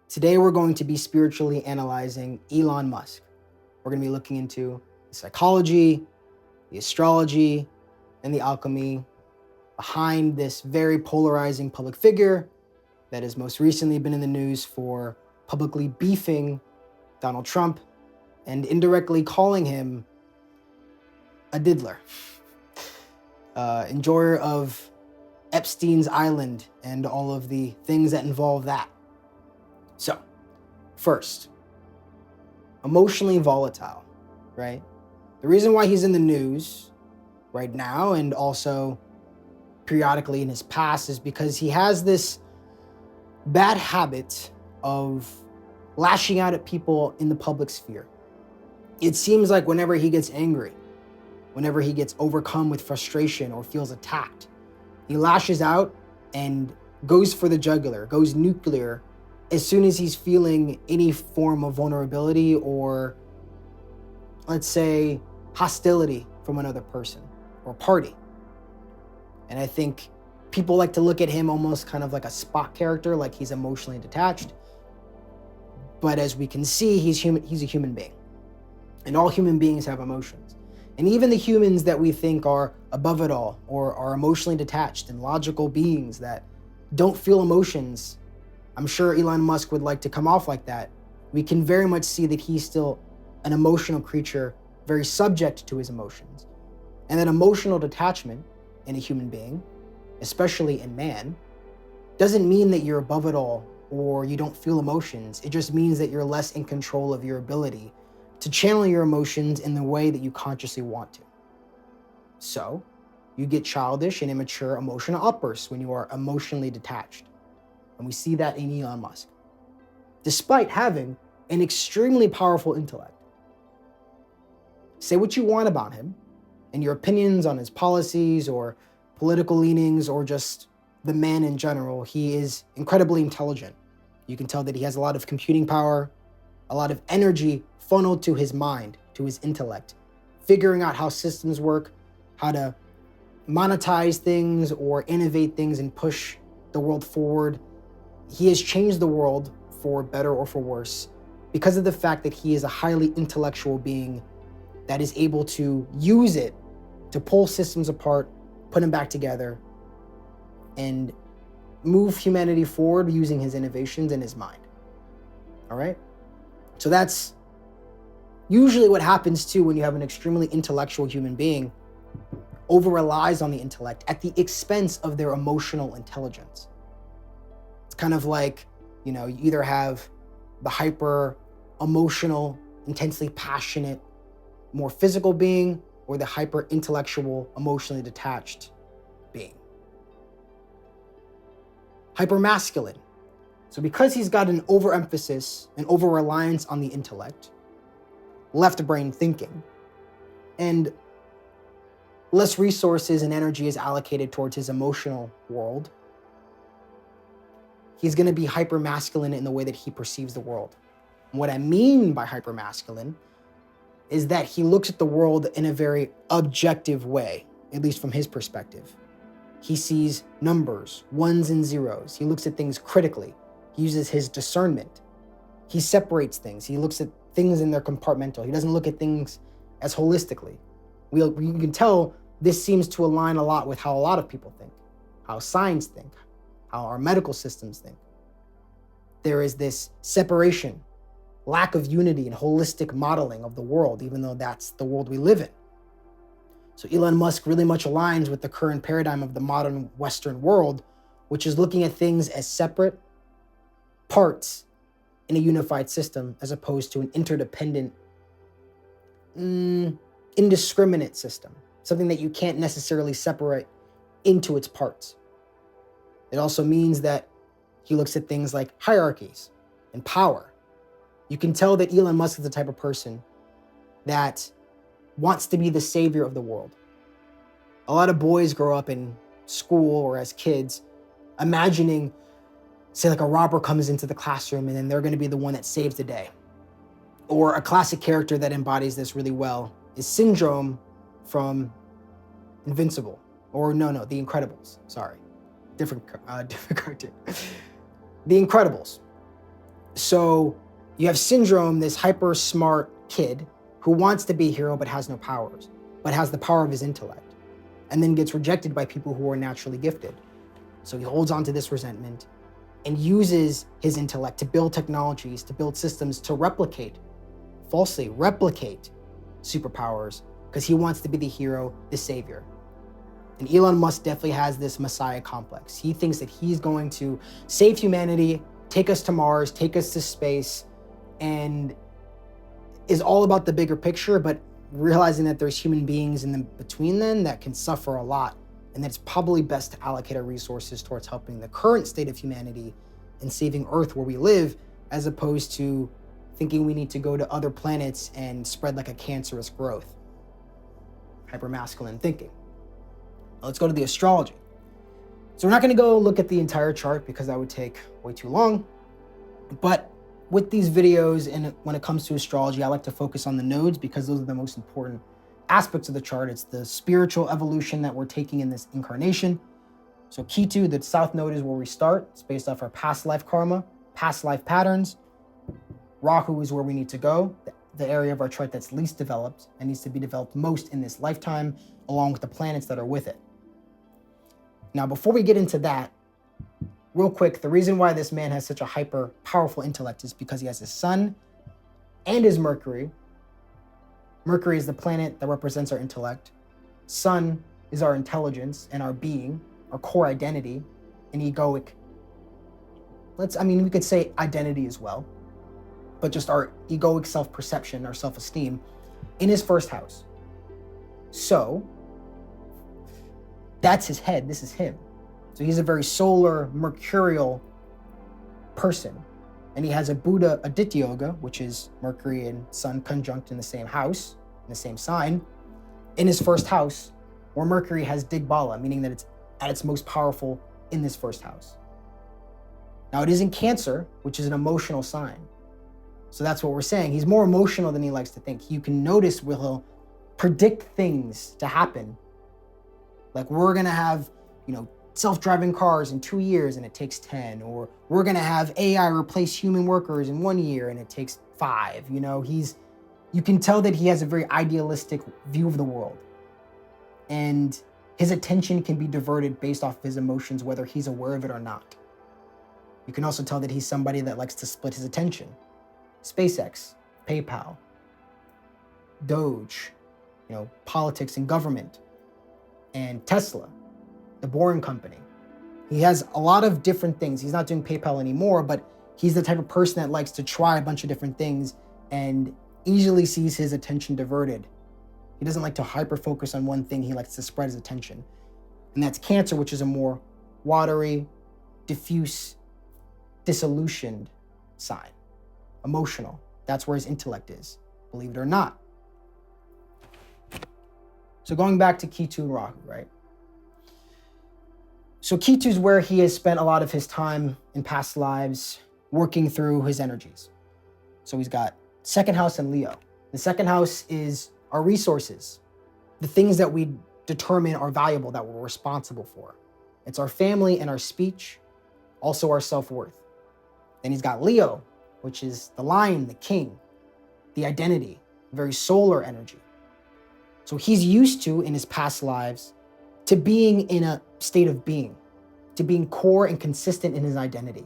Today, we're going to be spiritually analyzing Elon Musk. We're going to be looking into the psychology, the astrology, and the alchemy behind this very polarizing public figure that has most recently been in the news for publicly beefing Donald Trump and indirectly calling him a diddler, enjoyer of Epstein's Island and all of the things that involve that. So, first, emotionally volatile, right? The reason why he's in the news right now and also periodically in his past is because he has this bad habit of lashing out at people in the public sphere. It seems like whenever he gets angry, whenever he gets overcome with frustration or feels attacked, he lashes out and goes for the jugular, goes nuclear as soon as he's feeling any form of vulnerability or, let's say, hostility from another person or party. And I think people like to look at him almost kind of like a Spock character, like he's emotionally detached. But as we can see, he's a human being. And all human beings have emotions. And even the humans that we think are above it all or are emotionally detached and logical beings that don't feel emotions, I'm sure Elon Musk would like to come off like that. We can very much see that he's still an emotional creature, very subject to his emotions. And that emotional detachment in a human being, especially in man, doesn't mean that you're above it all or you don't feel emotions. It just means that you're less in control of your ability to channel your emotions in the way that you consciously want to. So, you get childish and immature emotional outbursts when you are emotionally detached. And we see that in Elon Musk, despite having an extremely powerful intellect. Say what you want about him and your opinions on his policies or political leanings or just the man in general. He is incredibly intelligent. You can tell that he has a lot of computing power, a lot of energy funneled to his mind, to his intellect, figuring out how systems work, how to monetize things or innovate things and push the world forward. He has changed the world for better or for worse because of the fact that he is a highly intellectual being that is able to use it to pull systems apart, put them back together, and move humanity forward using his innovations and his mind. All right? So that's usually what happens too when you have an extremely intellectual human being over relies on the intellect at the expense of their emotional intelligence. It's kind of like, you either have the hyper emotional, intensely passionate, more physical being or the hyper intellectual, emotionally detached being. Hyper masculine. So because he's got an overemphasis and over-reliance on the intellect, left brain thinking, and less resources and energy is allocated towards his emotional world, he's going to be hyper-masculine in the way that he perceives the world. And what I mean by hyper-masculine is that he looks at the world in a very objective way, at least from his perspective. He sees numbers, ones and zeros. He looks at things critically. He uses his discernment. He separates things. He looks at things in their compartmental. He doesn't look at things as holistically. You can tell this seems to align a lot with how a lot of people think, how science think, how our medical systems think. There is this separation, lack of unity and holistic modeling of the world, even though that's the world we live in. So Elon Musk really much aligns with the current paradigm of the modern Western world, which is looking at things as separate parts in a unified system as opposed to an interdependent, indiscriminate system, something that you can't necessarily separate into its parts. It also means that he looks at things like hierarchies and power. You can tell that Elon Musk is the type of person that wants to be the savior of the world. A lot of boys grow up in school or as kids imagining, say like a robber comes into the classroom and then they're going to be the one that saves the day. Or a classic character that embodies this really well is Syndrome from Invincible. Or no, The Incredibles. Sorry, different cartoon. The Incredibles. So you have Syndrome, this hyper smart kid who wants to be a hero but has no powers, but has the power of his intellect, and then gets rejected by people who are naturally gifted. So he holds on to this resentment and uses his intellect to build technologies, to build systems to falsely replicate superpowers, because he wants to be the hero, the savior. And Elon Musk definitely has this messiah complex. He thinks that he's going to save humanity, take us to Mars, take us to space, and is all about the bigger picture, but realizing that there's human beings between them that can suffer a lot, and that it's probably best to allocate our resources towards helping the current state of humanity and saving Earth where we live, as opposed to thinking we need to go to other planets and spread like a cancerous growth. Hypermasculine thinking. Now let's go to the astrology. So we're not going to go look at the entire chart because that would take way too long. But with these videos, and when it comes to astrology, I like to focus on the nodes because those are the most important aspects of the chart. It's the spiritual evolution that we're taking in this incarnation. So Ketu, the south node, is where we start. It's based off our past life karma, past life patterns. Rahu is where we need to go, the area of our chart that's least developed and needs to be developed most in this lifetime, along with the planets that are with it. Now, before we get into that, real quick, the reason why this man has such a hyper powerful intellect is because he has his sun and his Mercury. Mercury is the planet that represents our intellect. Sun is our intelligence and our being, our core identity, and egoic. We could say identity as well, but just our egoic self-perception, our self-esteem, in his first house. So that's his head, this is him. So he's a very solar, mercurial person. And he has a Buddha Aditya Yoga, which is Mercury and Sun conjunct in the same house, in the same sign, in his first house, where Mercury has Digbala, meaning that it's at its most powerful in this first house. Now it is in Cancer, which is an emotional sign. So that's what we're saying. He's more emotional than he likes to think. You can notice he'll predict things to happen. Like we're gonna have, self-driving cars in 2 years and it takes 10, or we're gonna have AI replace human workers in 1 year and it takes 5. You can tell that he has a very idealistic view of the world. And his attention can be diverted based off of his emotions, whether he's aware of it or not. You can also tell that he's somebody that likes to split his attention. SpaceX, PayPal, Doge, politics and government, and Tesla, the Boring Company. He has a lot of different things. He's not doing PayPal anymore, but he's the type of person that likes to try a bunch of different things and easily sees his attention diverted. He doesn't like to hyper-focus on one thing. He likes to spread his attention. And that's Cancer, which is a more watery, diffuse, disillusioned sign. Emotional. That's where his intellect is, believe it or not. So going back to Ketu and Rahu, right? So Ketu is where he has spent a lot of his time in past lives working through his energies. So he's got second house and Leo. The second house is our resources, the things that we determine are valuable, that we're responsible for. It's our family and our speech, also our self-worth. Then he's got Leo, which is the lion, the king, the identity, very solar energy. So he's used to, in his past lives, to being in a state of being, to being core and consistent in his identity,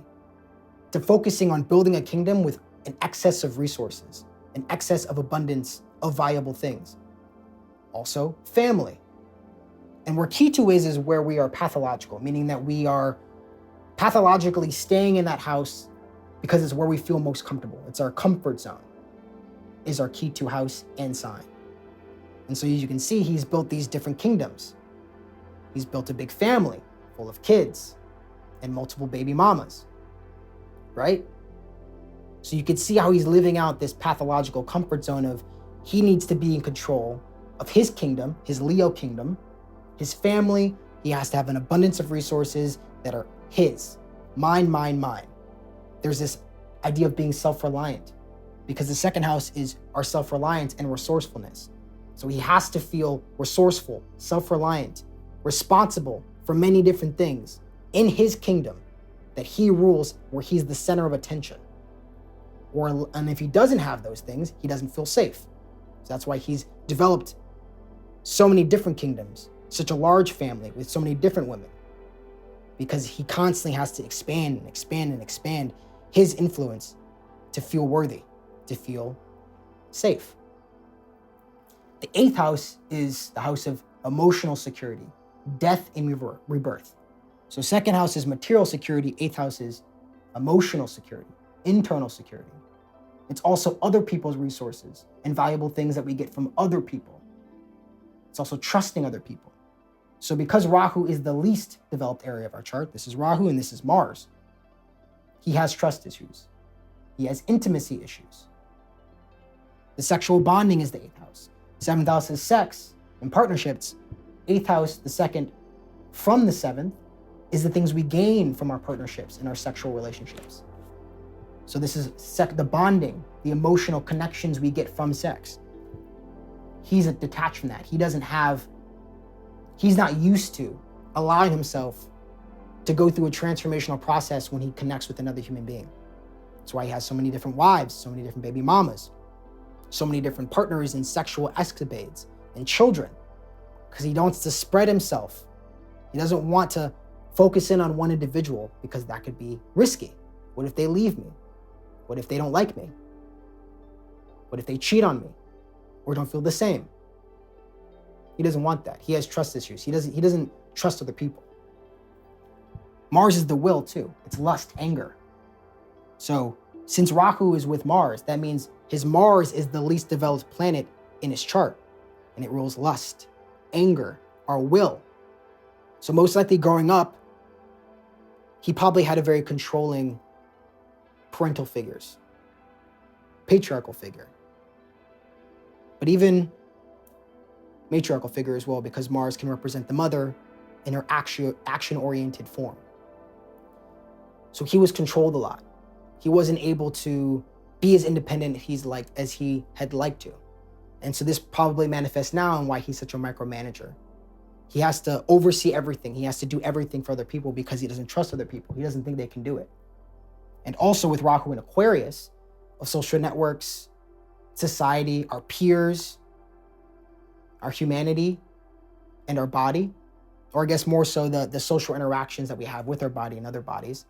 to focusing on building a kingdom with an excess of resources, an excess of abundance of valuable things. Also, family. And where Ketu is where we are pathological, meaning that we are pathologically staying in that house because it's where we feel most comfortable. It's our comfort zone, is our Ketu house and sign. And so as you can see, he's built these different kingdoms. He's built a big family full of kids and multiple baby mamas, right? So you can see how he's living out this pathological comfort zone of he needs to be in control of his kingdom, his Leo kingdom, his family. He has to have an abundance of resources that are his, mine, mine, mine. There's this idea of being self-reliant because the second house is our self-reliance and resourcefulness. So he has to feel resourceful, self-reliant, responsible for many different things in his kingdom that he rules, where he's the center of attention. And if he doesn't have those things, he doesn't feel safe. So that's why he's developed so many different kingdoms, such a large family with so many different women, because he constantly has to expand and expand and expand his influence to feel worthy, to feel safe. The 8th house is the house of emotional security, death and rebirth. So 2nd house is material security, 8th house is emotional security, internal security. It's also other people's resources and valuable things that we get from other people. It's also trusting other people. So because Rahu is the least developed area of our chart, this is Rahu and this is Mars, he has trust issues. He has intimacy issues. The sexual bonding is the 8th house. 7th house is sex and partnerships. 8th house, the second from the 7th, is the things we gain from our partnerships and our sexual relationships. So this is the bonding, the emotional connections we get from sex. He's detached from that. He's not used to allowing himself to go through a transformational process when he connects with another human being. That's why he has so many different wives, so many different baby mamas, so many different partners in sexual escapades and children, because he wants to spread himself. He doesn't want to focus in on one individual because that could be risky. What if they leave me? What if they don't like me? What if they cheat on me or don't feel the same? He doesn't want that. He has trust issues. He doesn't trust other people. Mars is the will too. It's lust, anger. So since Rahu is with Mars, that means his Mars is the least developed planet in his chart, and it rules lust, anger, our will. So most likely growing up, he probably had a very controlling parental figures, patriarchal figure, but even matriarchal figure as well, because Mars can represent the mother in her action-oriented form. So he was controlled a lot. He wasn't able to be as independent as he had liked to. And so this probably manifests now in why he's such a micromanager. He has to oversee everything. He has to do everything for other people because he doesn't trust other people. He doesn't think they can do it. And also with Rahu in Aquarius, of social networks, society, our peers, our humanity, and our body, or I guess more so the social interactions that we have with our body and other bodies.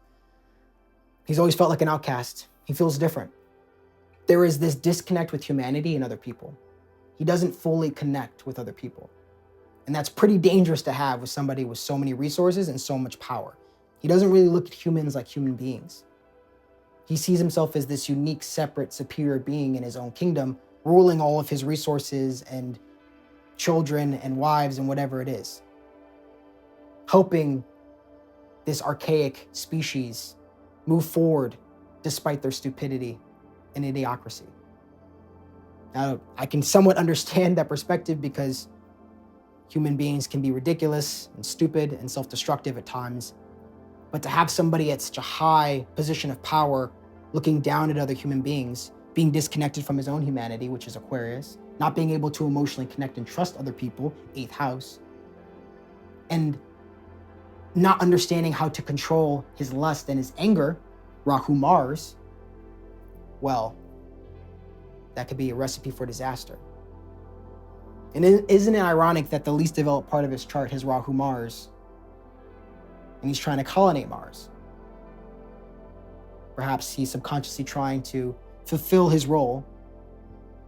He's always felt like an outcast. He feels different. There is this disconnect with humanity and other people. He doesn't fully connect with other people. And that's pretty dangerous to have with somebody with so many resources and so much power. He doesn't really look at humans like human beings. He sees himself as this unique, separate, superior being in his own kingdom, ruling all of his resources and children and wives and whatever it is, helping this archaic species move forward despite their stupidity and idiocracy. Now, I can somewhat understand that perspective because human beings can be ridiculous and stupid and self-destructive at times, but to have somebody at such a high position of power looking down at other human beings, being disconnected from his own humanity, which is Aquarius, not being able to emotionally connect and trust other people, 8th house, and not understanding how to control his lust and his anger, Rahu Mars, well, that could be a recipe for disaster. And isn't it ironic that the least developed part of his chart has Rahu Mars, and he's trying to colonate Mars? Perhaps he's subconsciously trying to fulfill his role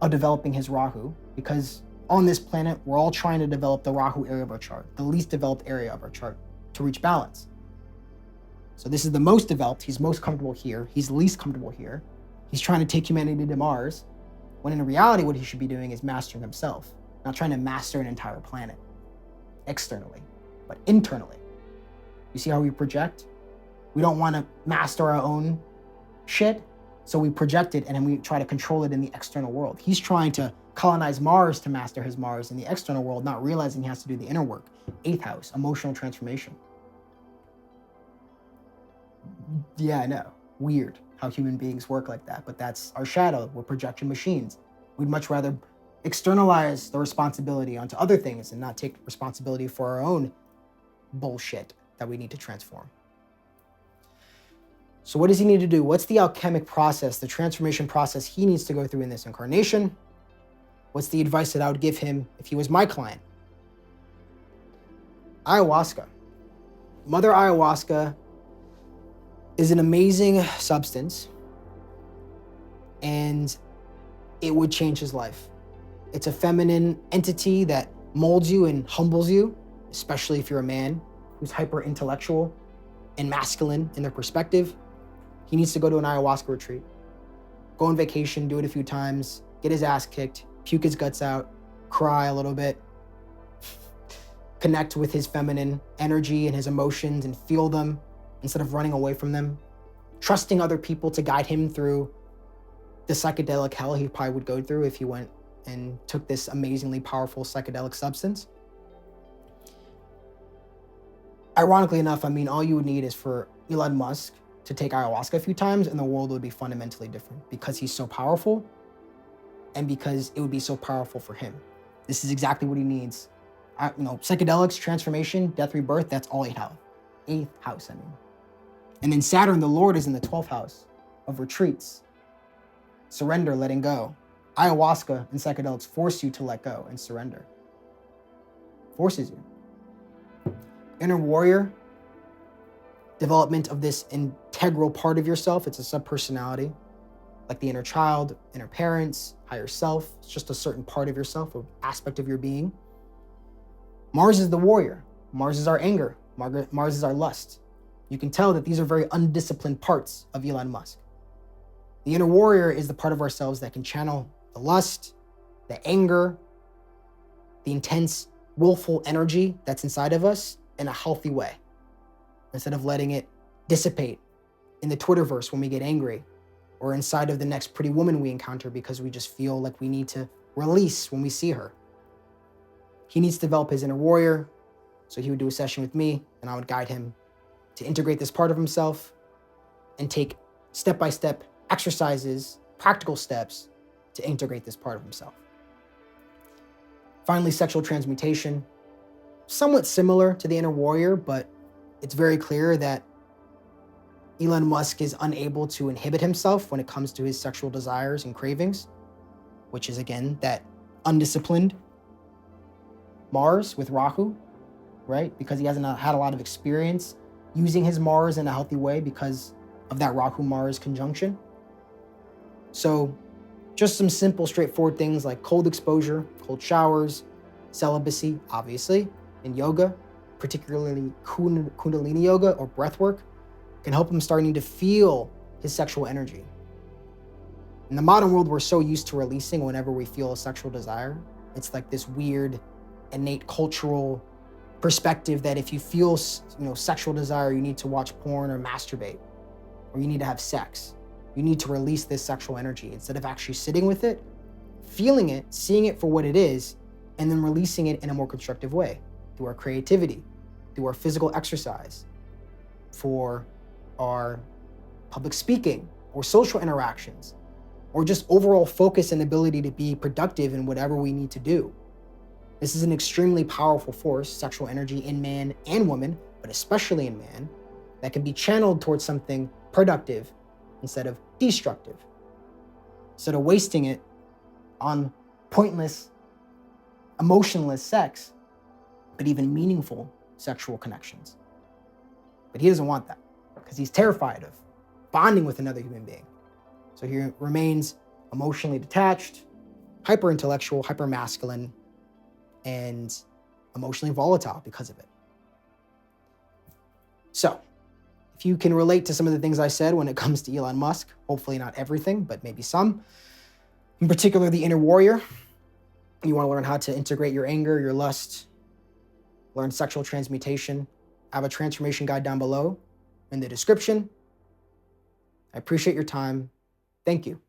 of developing his Rahu, because on this planet, we're all trying to develop the Rahu area of our chart, the least developed area of our chart, to reach balance. So this is the most developed. He's most comfortable here. He's least comfortable here. He's trying to take humanity to Mars, when in reality, what he should be doing is mastering himself, not trying to master an entire planet externally, but internally. You see how we project? We don't want to master our own shit, so we project it and then we try to control it in the external world. He's trying to colonize Mars to master his Mars in the external world, not realizing he has to do the inner work. 8th house, emotional transformation. Yeah, I know. Weird how human beings work like that, but that's our shadow. We're projection machines. We'd much rather externalize the responsibility onto other things and not take responsibility for our own bullshit that we need to transform. So what does he need to do? What's the alchemic process, the transformation process he needs to go through in this incarnation? What's the advice that I would give him if he was my client? Ayahuasca. Mother ayahuasca is an amazing substance, and it would change his life. It's a feminine entity that molds you and humbles you, especially if you're a man who's hyper intellectual and masculine in their perspective. He needs to go to an ayahuasca retreat, go on vacation, do it a few times, get his ass kicked, puke his guts out, cry a little bit, connect with his feminine energy and his emotions and feel them instead of running away from them, trusting other people to guide him through the psychedelic hell he probably would go through if he went and took this amazingly powerful psychedelic substance. Ironically enough, I mean, all you would need is for Elon Musk to take ayahuasca a few times and the world would be fundamentally different because he's so powerful and because it would be so powerful for him. This is exactly what he needs. Psychedelics, transformation, death, rebirth, that's all 8th house. 8th house, I mean. And then Saturn, the Lord, is in the 12th house of retreats, surrender, letting go. Ayahuasca and psychedelics force you to let go and surrender. Forces you. Inner warrior, development of this integral part of yourself. It's a subpersonality, like the inner child, inner parents, higher self. It's just a certain part of yourself, an aspect of your being. Mars is the warrior. Mars is our anger. Mars is our lust. You can tell that these are very undisciplined parts of Elon Musk. The inner warrior is the part of ourselves that can channel the lust, the anger, the intense, willful energy that's inside of us in a healthy way, instead of letting it dissipate in the Twitterverse when we get angry, or inside of the next pretty woman we encounter because we just feel like we need to release when we see her. He needs to develop his inner warrior, so he would do a session with me, and I would guide him to integrate this part of himself and take step-by-step exercises, practical steps to integrate this part of himself. Finally, sexual transmutation. Somewhat similar to the inner warrior, but it's very clear that Elon Musk is unable to inhibit himself when it comes to his sexual desires and cravings, which is, again, that undisciplined Mars with Rahu, right? Because he hasn't had a lot of experience using his Mars in a healthy way because of that Rahu-Mars conjunction. So just some simple, straightforward things like cold exposure, cold showers, celibacy, obviously, and yoga, particularly Kundalini yoga or breath work, can help him starting to feel his sexual energy. In the modern world, we're so used to releasing whenever we feel a sexual desire. It's like this weird, innate cultural perspective that if you feel, sexual desire, you need to watch porn or masturbate, or you need to have sex. You need to release this sexual energy instead of actually sitting with it, feeling it, seeing it for what it is, and then releasing it in a more constructive way through our creativity, through our physical exercise, for our public speaking or social interactions, or just overall focus and ability to be productive in whatever we need to do. This is an extremely powerful force, sexual energy in man and woman, but especially in man, that can be channeled towards something productive instead of destructive. Instead of wasting it on pointless, emotionless sex, but even meaningful sexual connections. But he doesn't want that because he's terrified of bonding with another human being. So he remains emotionally detached, hyper-intellectual, hyper-masculine, and emotionally volatile because of it. So, if you can relate to some of the things I said when it comes to Elon Musk, hopefully not everything, but maybe some, in particular the inner warrior, you want to learn how to integrate your anger, your lust, learn sexual transmutation. I have a transformation guide down below in the description. I appreciate your time. Thank you.